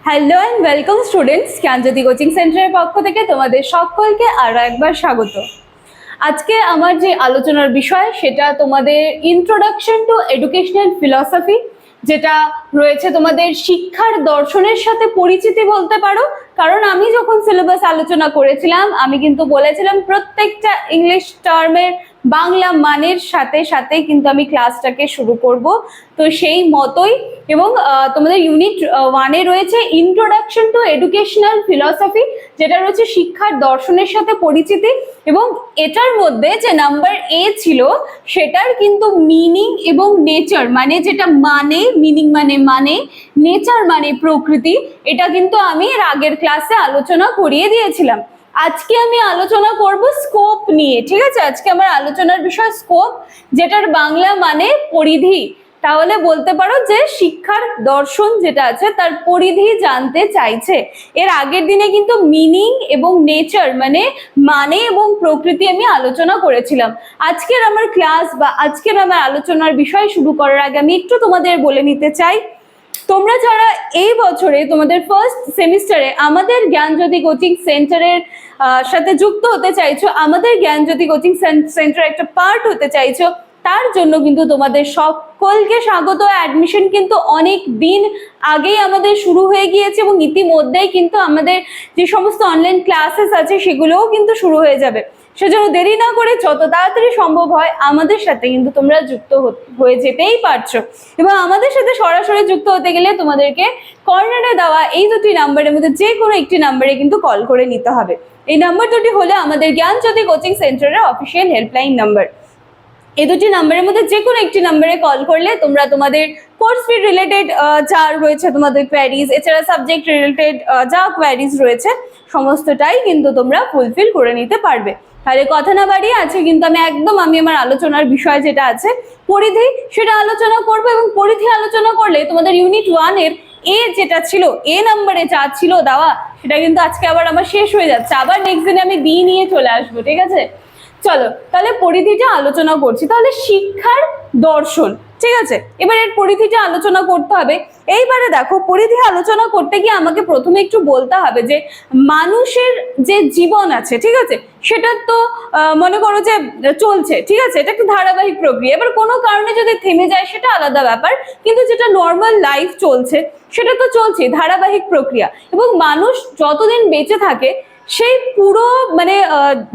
Hello and welcome students, Gyanjyoti coaching সেন্টারের পক্ষ থেকে তোমাদের সকলকে আরও একবার স্বাগত। আজকে আমার যে আলোচনার বিষয় সেটা তোমাদের ইন্ট্রোডাকশন টু এডুকেশনাল ফিলসফি, যেটা রয়েছে তোমাদের শিক্ষার দর্শনের সাথে পরিচিতি বলতে পারো। কারণ আমি যখন সিলেবাস আলোচনা করেছিলাম আমি কিন্তু বলেছিলাম প্রত্যেকটা ইংলিশ টার্মের বাংলা মানের সাথে সাথে কিন্তু আমি ক্লাসটাকে শুরু করব। তো সেই মতোই এবং তোমাদের ইউনিট 1-এ রয়েছে ইন্ট্রোডাকশন টু এডুকেশনাল ফিলসফি, যেটা রয়েছে শিক্ষার দর্শনের সাথে পরিচিতি, এবং এটার মধ্যে যে নাম্বার এ ছিল সেটার কিন্তু মিনিং এবং নেচার, মানে যেটা মানে মিনিং মানে নেচার মানে প্রকৃতি, এটা কিন্তু আমি এর আগের ক্লাসে আলোচনা করিয়ে দিয়েছিলাম। আজকে আমি আলোচনা করব স্কোপ নিয়ে, ঠিক আছে? আজকে আমার আলোচনার বিষয় স্কোপ, যেটার বাংলা মানে পরিধি। তাহলে বলতে পারো যে শিক্ষার দর্শন যেটা আছে তার পরিধি জানতে চাইছে। এর আগের দিনে কিন্তু মিনিং এবং নেচার মানে এবং প্রকৃতি আমি আলোচনা করেছিলাম। আজকের আমার ক্লাস বা আজকের আমার আলোচনার বিষয় শুরু করার আগে আমি একটু তোমাদের বলে নিতে চাই, তোমরা যারা এই বছরে তোমাদের ফার্স্ট সেমিস্টারে আমাদের জ্ঞানজ্যোতি কোচিং সেন্টারের সাথে যুক্ত হতে চাইছো, আমাদের জ্ঞানজ্যোতি কোচিং সেন্টার একটা পার্ট হতে চাইছো, তার জন্য কিন্তু তোমাদের সকলকে স্বাগত। অ্যাডমিশন কিন্তু অনেক দিন আগেই আমাদের শুরু হয়ে গিয়েছে এবং ইতিমধ্যেই কিন্তু আমাদের যে সমস্ত অনলাইন ক্লাসেস আছে সেগুলোও কিন্তু শুরু হয়ে যাবে। সেজন্য দেরি না করে যত তাড়াতাড়ি সম্ভব হয় আমাদের সাথে কিন্তু তোমরা যুক্ত হয়ে যেতেই পারছো। এবং আমাদের সাথে সরাসরি যুক্ত হতে গেলে তোমাদেরকে কর্নারে দেওয়া এই দুটি নাম্বারের মধ্যে যে কোনো একটি নাম্বারে কিন্তু কল করে নিতে হবে। এই নাম্বার দুটি হলো আমাদের জ্ঞানজ্যোতি কোচিং সেন্টারের অফিসিয়াল হেল্পলাইন নাম্বার। এই দুটি নাম্বারের মধ্যে যে কোনো একটি নাম্বারে কল করলে তোমরা তোমাদের কোর্স ফি রিলেটেড যা রয়েছে তোমাদের কোয়ারিজ, এছাড়া সাবজেক্ট রিলেটেড যা কোয়ারিজ রয়েছে সমস্তটাই কিন্তু তোমরা ফুলফিল করে নিতে পারবে। তাহলে কথা না বাড়িয়ে আছে কিন্তু আমি আমার আলোচনার বিষয় যেটা আছে পরিধি সেটা আলোচনা করবো। এবং পরিধি আলোচনা করলে তোমাদের ইউনিট 1-এর এ যেটা ছিল, এ নাম্বারে যা ছিল দেওয়া, সেটা কিন্তু আজকে আবার আমার শেষ হয়ে যাচ্ছে। আবার নেক্সট দিনে আমি বি নিয়ে চলে আসবো, ঠিক আছে? চলো তাহলে পরিধিটা আলোচনা করছি। তাহলে শিক্ষার দর্শন, ঠিক আছে, এবার এর পরিধিটা আলোচনা করতে হবে। এইবারে দেখো, পরিধি আলোচনা করতে গিয়ে আমাকে প্রথমে একটু বলতে হবে যে মানুষের যে জীবন আছে, ঠিক আছে, সেটা তো মনে করো যে চলছে, ঠিক আছে, এটা একটা ধারাবাহিক প্রক্রিয়া। এবার কোনো কারণে যদি থেমে যায় সেটা আলাদা ব্যাপার, কিন্তু যেটা নর্মাল লাইফ চলছে সেটা তো চলছে, ধারাবাহিক প্রক্রিয়া। এবং মানুষ যতদিন বেঁচে থাকে সেই পুরো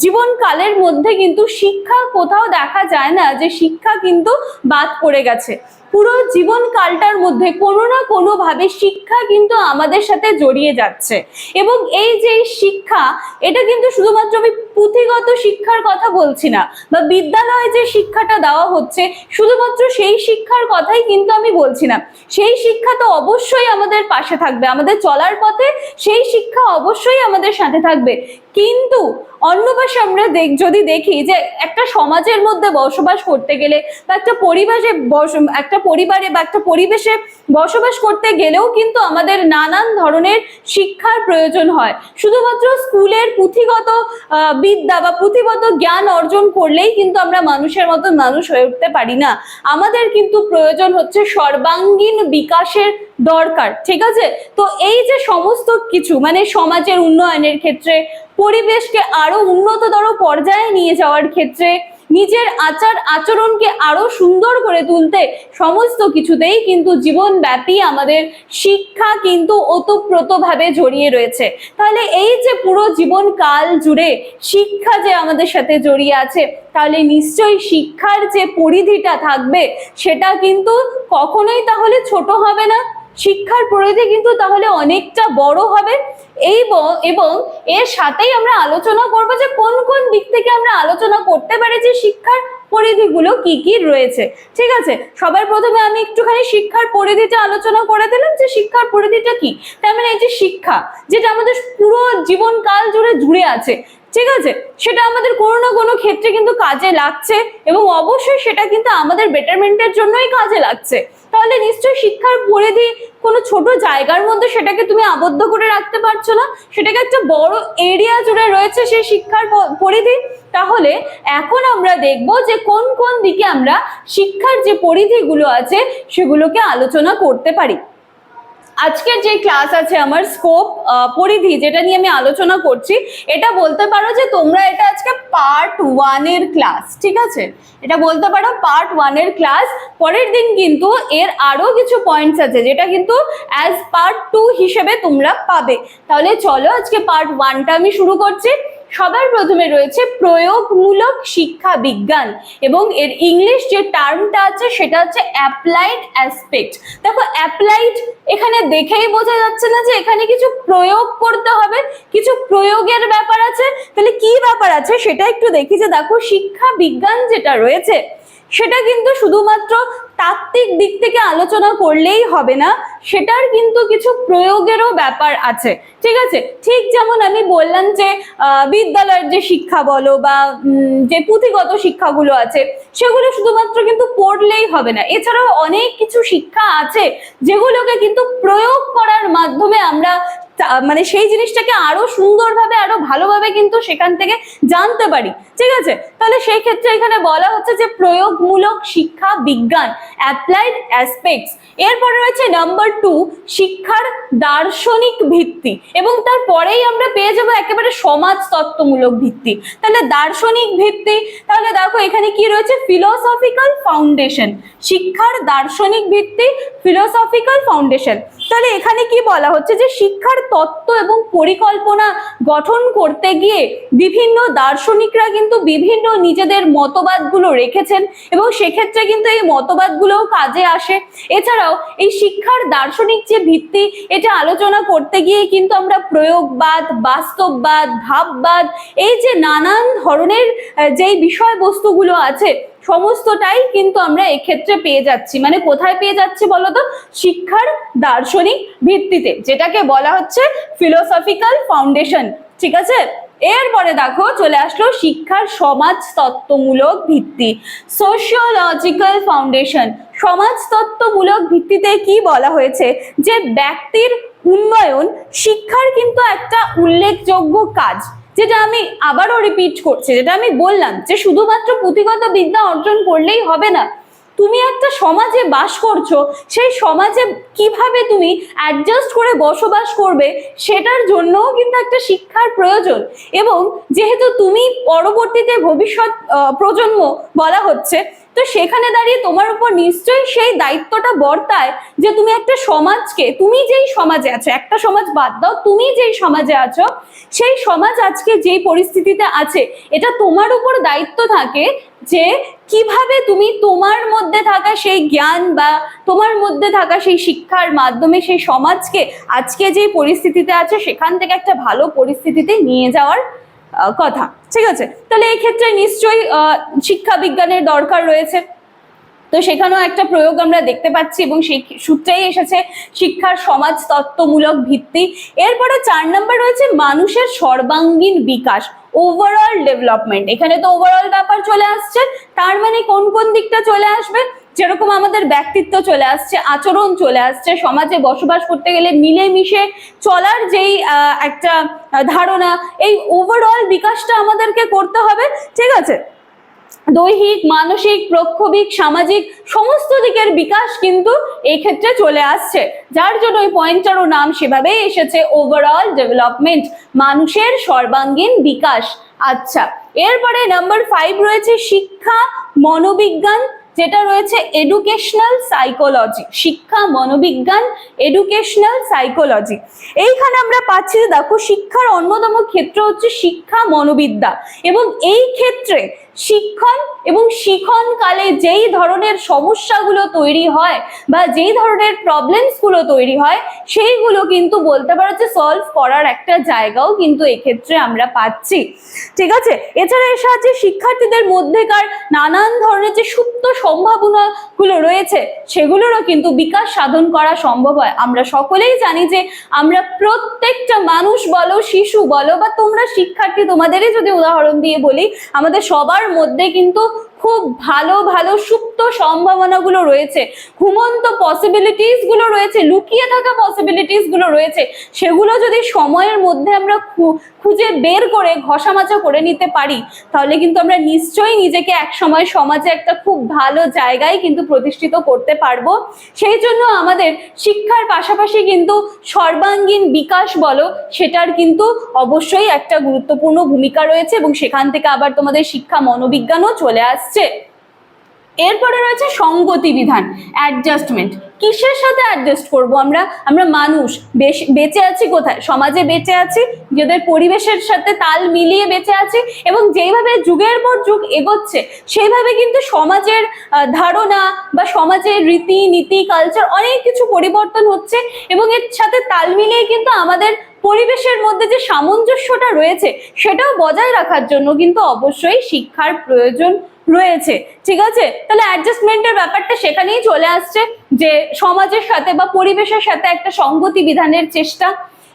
জীবনকালের মধ্যে কিন্তু শিক্ষা কোথাও দেখা যায় না যে শিক্ষা কিন্তু বাদ পড়ে গেছে। পুরো জীবনকালটার মধ্যে কোনো না কোনো ভাবে শিক্ষা কিন্তু আমাদের সাথে জড়িয়ে যাচ্ছে। এবং এই যে শিক্ষা, এটা কিন্তু শুধুমাত্র আমি পুঁথিগত শিক্ষার কথা বলছি না, বা বিদ্যালয়ে যে শিক্ষাটা দেওয়া হচ্ছে শুধুমাত্র সেই শিক্ষার কথাই কিন্তু আমি বলছি না। সেই শিক্ষা তো অবশ্যই আমাদের পাশে থাকবে, আমাদের চলার পথে সেই শিক্ষা অবশ্যই আমাদের সাথে থাকবে। কিন্তু অন্য পাশে আমরা যদি দেখি যে একটা সমাজের মধ্যে বসবাস করতে গেলে বা একটা পরিবারে বা একটা পরিবেশে বসবাস করতে গেলেও কিন্তু আমাদের নানান ধরনের শিক্ষার প্রয়োজন হয়। শুধুমাত্র স্কুলের পুঁথিগত বিদ্যা বা পুঁথিগত জ্ঞান অর্জন করলেই কিন্তু আমরা মানুষের মতো মানুষ হয়ে উঠতে পারি না। আমাদের কিন্তু প্রয়োজন হচ্ছে সর্বাঙ্গীন বিকাশের দরকার, ঠিক আছে? তো এই যে সমস্ত কিছু সমাজের উন্নয়নের ক্ষেত্রে, পরিবেশকে আরো উন্নততর পর্যায়ে নিয়ে যাওয়ার ক্ষেত্রে, নিজের আচার আচরণকে আরো সুন্দর করে তুলতে, সমস্ত কিছুতেই কিন্তু জীবনব্যাপী আমাদের শিক্ষা কিন্তু ওতপ্রোতভাবে জড়িয়ে রয়েছে। তাহলে এই যে পুরো জীবনকাল জুড়ে শিক্ষা যে আমাদের সাথে জড়িয়ে আছে, তাহলে নিশ্চয়ই শিক্ষার যে পরিধিটা থাকবে সেটা কিন্তু কখনোই তাহলে ছোট হবে না। শিক্ষার পরিধি কিন্তু তাহলে অনেকটা বড় হবে। এবং এর সাথেই আমরা আলোচনা করবো যে কোন কোন দিক থেকে আমরা আলোচনা করতে পারি যে শিক্ষার পরিধিগুলো কি কি রয়েছে, ঠিক আছে? সবার প্রথমে আমি একটুখানি শিক্ষার পরিধিটা আলোচনা করে দিলাম যে শিক্ষার পরিধিটা কি। তার মানে এই যে শিক্ষা যেটা আমাদের পুরো জীবনকাল জুড়ে আছে, ঠিক আছে, সেটা আমাদের কোনো না কোনো ক্ষেত্রে কিন্তু কাজে লাগছে এবং অবশ্যই সেটা কিন্তু আমাদের বেটারমেন্টের জন্যই কাজে লাগছে। তাহলে নিশ্চয়ই শিক্ষার পরিধি কোনো ছোট জায়গার মধ্যে সেটাকে তুমি আবদ্ধ করে রাখতে পারছো না, সেটাকে একটা বড় এরিয়া জুড়ে রয়েছে সেই শিক্ষার পরিধি। তাহলে এখন আমরা দেখব যে কোন কোন দিকে আমরা শিক্ষার যে পরিধিগুলো আছে সেগুলোকে আলোচনা করতে পারি। আজকের যে ক্লাস আছে আমার স্কোপ পরিধি যেটা নিয়ে আমি আলোচনা করছি, এটা বলতে পারো যে তোমরা এটা আজকে পার্ট 1 এর ক্লাস, ঠিক আছে? এটা বলতে পারো পার্ট 1 এর ক্লাস। পরের দিন কিন্তু এর আরো কিছু পয়েন্টস আছে যেটা কিন্তু অ্যাজ পার্ট 2 হিসেবে তোমরা পাবে। তাহলে চলো আজকে পার্ট 1টা আমি শুরু করছি। সবার প্রথমে রয়েছে প্রয়োগমূলক শিক্ষা বিজ্ঞান, এবং এর ইংলিশ যে টার্মটা আছে সেটা হচ্ছে অ্যাপ্লাইড অ্যাসপেক্ট। দেখো অ্যাপ্লাইড এখানে দেখেই বোঝা যাচ্ছে না যে এখানে কিছু প্রয়োগ করতে হবে, কিছু প্রয়োগের ব্যাপার আছে। তাহলে কি ব্যাপার আছে সেটা একটু দেখি। যে দেখো শিক্ষা বিজ্ঞান যেটা রয়েছে সেটা কিন্তু শুধুমাত্র তাত্ত্বিক দিক থেকে আলোচনা করলেই হবে না, সেটার কিন্তু কিছু প্রয়োগেরও ব্যাপার আছে, ঠিক আছে? ঠিক যেমন আমি বললাম যে বিদ্যালয়ের যে শিক্ষা বলো বা যে পুঁথিগত শিক্ষাগুলো আছে সেগুলো শুধুমাত্র কিন্তু পড়লেই হবে না, এছাড়াও অনেক কিছু শিক্ষা আছে যেগুলোকে কিন্তু প্রয়োগ করার মাধ্যমে আমরা মানে সেই জিনিসটাকে আরো সুন্দরভাবে আরো ভালোভাবে কিন্তু সেখান থেকে জানতে পারি, ঠিক আছে? তাহলে সেই ক্ষেত্রে এখানে বলা হচ্ছে যে প্রয়োগমূলক শিক্ষা বিজ্ঞান, অ্যাপ্লাইড অ্যাসপেক্টস। এরপরে রয়েছে নাম্বার 2 শিক্ষার দার্শনিক ভিত্তি, এবং তারপরেই আমরা পেয়ে যাবো একেবারে সমাজতত্ত্বমূলক ভিত্তি। তাহলে দার্শনিক ভিত্তি, তাহলে দেখো এখানে কি রয়েছে ফিলোসফিক্যাল ফাউন্ডেশন, শিক্ষার দার্শনিক ভিত্তি ফিলোসফিক্যাল ফাউন্ডেশন। তাহলে এখানে কি বলা হচ্ছে যে শিক্ষার তত্ত্ব এবং পরিকল্পনা গঠন করতে গিয়ে বিভিন্ন দার্শনিকরা কিন্তু বিভিন্ন নিজেদের মতবাদগুলো রেখেছেন, এবং সেক্ষেত্রে কিন্তু এই মতবাদগুলোও কাজে আসে। এছাড়াও এই শিক্ষার দার্শনিক যে ভিত্তি এটা আলোচনা করতে গিয়ে কিন্তু আমরা প্রয়োগবাদ, বাস্তববাদ, ভাববাদ, এই যে নানান ধরনের যেই বিষয়বস্তুগুলো আছে সমস্তটাই কিন্তু আমরা এক্ষেত্রে পেয়ে যাচ্ছি। মানে কোথায় পেয়ে যাচ্ছি বলতো? শিক্ষার দার্শনিক ভিত্তিতে, যেটাকে বলা হচ্ছে ফিলোসফিক্যাল ফাউন্ডেশন, ঠিক আছে? এরপরে দেখো চলে আসলো শিক্ষার সমাজতত্ত্বমূলক ভিত্তি, সোশিওলজিক্যাল ফাউন্ডেশন। সমাজতত্ত্বমূলক ভিত্তিতে কি বলা হয়েছে? যে ব্যক্তির উন্নয়ন শিক্ষার কিন্তু একটা উল্লেখযোগ্য কাজ, যেটা আমি আবারও রিপিট করছি, যেটা আমি বললাম যে শুধুমাত্র পুঁথিগত বিদ্যা অর্জন করলেই হবে না। তুমি একটা সমাজে বাস করছো, সেই সমাজে কিভাবে তুমি অ্যাডজাস্ট করে বসবাস করবে সেটার জন্যও কিন্তু একটা শিক্ষার প্রয়োজন। এবং যেহেতু তুমি পরবর্তীতে ভবিষ্যৎ প্রজন্ম বলা হচ্ছে, তো সেখানে দাঁড়িয়ে তোমার উপর নিশ্চয়ই সেই দায়িত্বটা বর্তায় যে তুমি একটা সমাজকে, তুমি যেই সমাজে আছো, একটা সমাজ বাদ দাও, তুমি যেই সমাজে আছো সেই সমাজ আজকে যেই পরিস্থিতিতে আছে, এটা তোমার উপর দায়িত্ব থাকে যে কিভাবে তুমি তোমার মধ্যে থাকা সেই জ্ঞান বা তোমার মধ্যে থাকা সেই শিক্ষার মাধ্যমে সেই সমাজকে আজকে যে পরিস্থিতিতে আছে সেখান থেকে একটা ভালো পরিস্থিতিতে নিয়ে যাওয়ার কথা, ঠিক আছে? তাহলে এই ক্ষেত্রে নিশ্চয়ই শিক্ষা বিজ্ঞানের দরকার রয়েছে। তো সেখানেও একটা প্রয়োগ আমরা দেখতে পাচ্ছি, এবং সেই সূত্রেই এসেছে শিক্ষার সমাজতত্ত্বমূলক ভিত্তি। এরপরে 4 নম্বর রয়েছে মানুষের সর্বাঙ্গীন বিকাশ, ওভারঅল ডেভেলপমেন্ট। এখানে তো ওভারঅল ব্যাপার চলে আসছে, তার মানে কোন কোন দিকটা চলে আসবে? যেরকম আমাদের ব্যক্তিত্ব চলে আসছে, আচরণ চলে আসছে, সমাজে বসবাস করতে গেলে মিলেমিশে চলার যেই একটা ধারণা, এই ওভারঅল বিকাশটা আমাদেরকে করতে হবে, ঠিক আছে? দৈহিক, মানসিক, প্রক্ষোভিক, সামাজিক সমস্ত দিকের বিকাশ কিন্তু এই ক্ষেত্রে চলে আসছে, যার জন্য ওই পয়েন্টটারও নাম সেভাবেই এসেছে ওভারঅল ডেভেলপমেন্ট, মানুষের সর্বাঙ্গীন বিকাশ। আচ্ছা, এরপরে নাম্বার 5 রয়েছে শিক্ষা মনোবিজ্ঞান, যেটা রয়েছে এডুকেশনাল সাইকোলজি। শিক্ষা মনোবিজ্ঞান, এডুকেশনাল সাইকোলজি। এইখানে আমরা পাচ্ছি যে দেখো শিক্ষার অন্যতম ক্ষেত্র হচ্ছে শিক্ষা মনোবিদ্যা, এবং এই ক্ষেত্রে শিক্ষণ এবং শিখন কালে যেই ধরনের সমস্যাগুলো তৈরি হয় বা যেই ধরনের প্রবলেমস গুলো তৈরি হয় সেইগুলো কিন্তু বলতে পারো যে সলভ করার একটা জায়গাও কিন্তু এক্ষেত্রে আমরা পাচ্ছি, ঠিক আছে? এছাড়া এর সাহায্যে শিক্ষার্থীদের মধ্যেকার নানান ধরনের যে সুপ্ত সম্ভাবনা গুলো রয়েছে সেগুলোরও কিন্তু বিকাশ সাধন করা সম্ভব হয়। আমরা সকলেই জানি যে আমরা প্রত্যেকটা মানুষ বলো, শিশু বলো বা তোমরা শিক্ষার্থী, তোমাদেরই যদি উদাহরণ দিয়ে বলি, আমাদের সবার মধ্যে কিন্তু খুব ভালো ভালো সুপ্ত সম্ভাবনাগুলো রয়েছে, ঘুমন্ত পসিবিলিটিস গুলো রয়েছে, লুকিয়ে থাকা পসিবিলিটিস গুলো রয়েছে। সেগুলো যদি সময়ের মধ্যে আমরা খুঁজে বের করে ঘষামাজা করে নিতে পারি, তাহলে কিন্তু আমরা নিশ্চয়ই নিজেকে একসময় সমাজে একটা খুব ভালো জায়গায় কিন্তু প্রতিষ্ঠিত করতে পারবো। সেই জন্য আমাদের শিক্ষার পাশাপাশি কিন্তু সর্বাঙ্গীন বিকাশ বলো, সেটার কিন্তু অবশ্যই একটা গুরুত্বপূর্ণ ভূমিকা রয়েছে, এবং সেখান থেকে আবার তোমাদের শিক্ষা মনোবিজ্ঞানও চলে আসছে। এরপরে রয়েছে সঙ্গতি বিধান, অ্যাডজাস্টমেন্ট। কিসের সাথে অ্যাডজাস্ট করব আমরা? আমরা মানুষ, বেঁচে আছি কোথায়? সমাজে বেঁচে আছি, যাদের পরিবেশের সাথে তাল মিলিয়ে বেঁচে আছি, এবং যেইভাবে যুগের পর যুগ এগোচ্ছে সেইভাবে কিন্তু সমাজের ধারণা বা সমাজের রীতি নীতি কালচার অনেক কিছু পরিবর্তন হচ্ছে, এবং এর সাথে তাল মিলিয়ে কিন্তু আমাদের পরিবেশের মধ্যে যে সামঞ্জস্যটা রয়েছে সেটাও বজায় রাখার জন্য কিন্তু অবশ্যই শিক্ষার প্রয়োজন রয়েছে। ঠিক আছে, তাহলে অ্যাডজাস্টমেন্টের ব্যাপারটা সেখানেই চলে আসছে, যে সমাজের সাথে বা পরিবেশের সাথে একটা সঙ্গতি বিধানের চেষ্টা।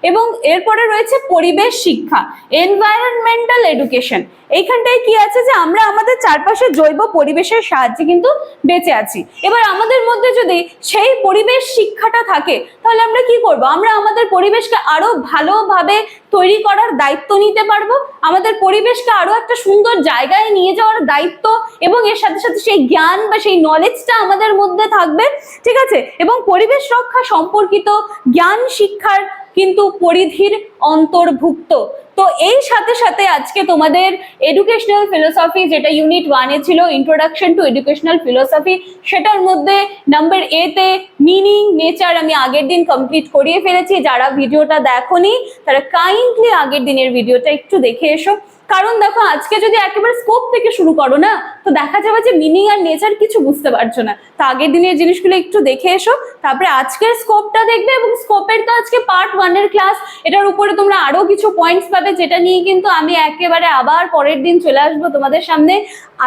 এবং এরপরে রয়েছে পরিবেশ শিক্ষা, এনভায়রনমেন্টাল এডুকেশন। এইখানটায় কি আছে, যে আমরা আমাদের চারপাশে জৈব পরিবেশের সাহায্যে কিন্তু বেঁচে আছি। এবার আমাদের মধ্যে যদি সেই পরিবেশ শিক্ষাটা থাকে, তাহলে আমরা কি করব? আমরা আমাদের পরিবেশকে আরো ভালোভাবে তৈরি করার দায়িত্ব নিতে পারবো, আমাদের পরিবেশকে আরো একটা সুন্দর জায়গায় নিয়ে যাওয়ার দায়িত্ব, এবং এর সাথে সাথে সেই জ্ঞান বা সেই নলেজটা আমাদের মধ্যে থাকবে। ঠিক আছে, এবং পরিবেশ রক্ষা সম্পর্কিত জ্ঞান শিক্ষার কিন্তু পরিধির অন্তর্ভুক্ত। তো এই সাথে সাথে আজকে তোমাদের এডুকেশনাল ফিলোসফি, যেটা ইউনিট 1-এ ছিল, ইন্ট্রোডাকশন টু এডুকেশনাল ফিলোসফি, সেটার মধ্যে নাম্বার 'এ তে মিনিং নেচার আমি আগের দিন কমপ্লিট করিয়ে ফেলেছি। যারা ভিডিওটা দেখোনি তারা কাইন্ডলি আগের দিনের ভিডিওটা একটু দেখে এসো। কারণ দেখো, আজকে যদি একেবারে স্কোপ থেকে শুরু করো না, তো দেখা যাবে যে মিনিং আর নেচার কিছু বুঝতে পারছো না। তো আগের দিনের জিনিসগুলো একটু দেখে এসো, তারপরে আজকের স্কোপটা দেখবে। এবং স্কোপের তো আজকে পার্ট 1-এর ক্লাস, এটার উপরে তোমরা আরো কিছু পয়েন্টস পাবে, যেটা নিয়ে কিন্তু আমি একেবারে আবার পরের দিন চলে আসবো তোমাদের সামনে।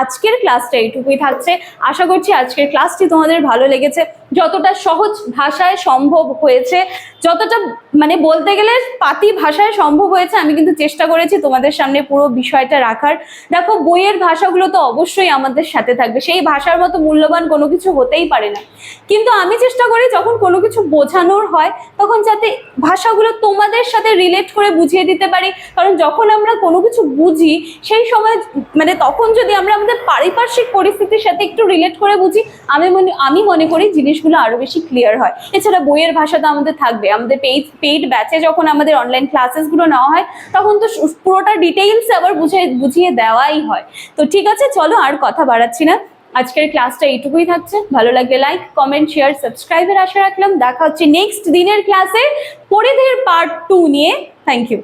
আজকের ক্লাসটা এইটুকুই থাকছে। আশা করছি আজকের ক্লাসটি তোমাদের ভালো লেগেছে। যতটা সহজ ভাষায় সম্ভব হয়েছে, যতটা মানে বলতে গেলে পাতি ভাষায় সম্ভব হয়েছে, আমি কিন্তু চেষ্টা করেছি তোমাদের সামনে পুরো বিষয়টা রাখার। দেখো, বইয়ের ভাষাগুলো তো অবশ্যই আমাদের সাথে থাকবে, সেই ভাষার মতো মূল্যবান কোনো কিছু হতেই পারে না। কিন্তু আমি চেষ্টা করি যখন কোনো কিছু বোঝানোর হয়, তখন যাতে ভাষাগুলো তোমাদের সাথে রিলেট করে বুঝিয়ে দিতে পারি। কারণ যখন আমরা কোনো কিছু বুঝি, সেই সময় মানে তখন যদি আমরা আমাদের পারিপার্শ্বিক পরিস্থিতির সাথে একটু রিলেট করে বুঝি, আমি মনে করি জিনিসগুলো আরো বেশি ক্লিয়ার হয়। এছাড়া বইয়ের ভাষা তো আমাদের থাকবে। আমাদের পেইড ব্যাচে যখন আমাদের অনলাইন ক্লাসেসগুলো নেওয়া হয়, তখন তো পুরোটা ডিটেইলস আবার বুঝিয়ে দেওয়াই হয়। তো ঠিক আছে, চলো আর কথা বাড়াচ্ছি না, আজকের ক্লাসটা এইটুকুই থাকছে। ভালো লাগলে লাইক, কমেন্ট, শেয়ার, সাবস্ক্রাইবের আশা রাখলাম। দেখা হচ্ছে নেক্সট দিনের ক্লাসে পরিধির পার্ট 2 নিয়ে। Thank you.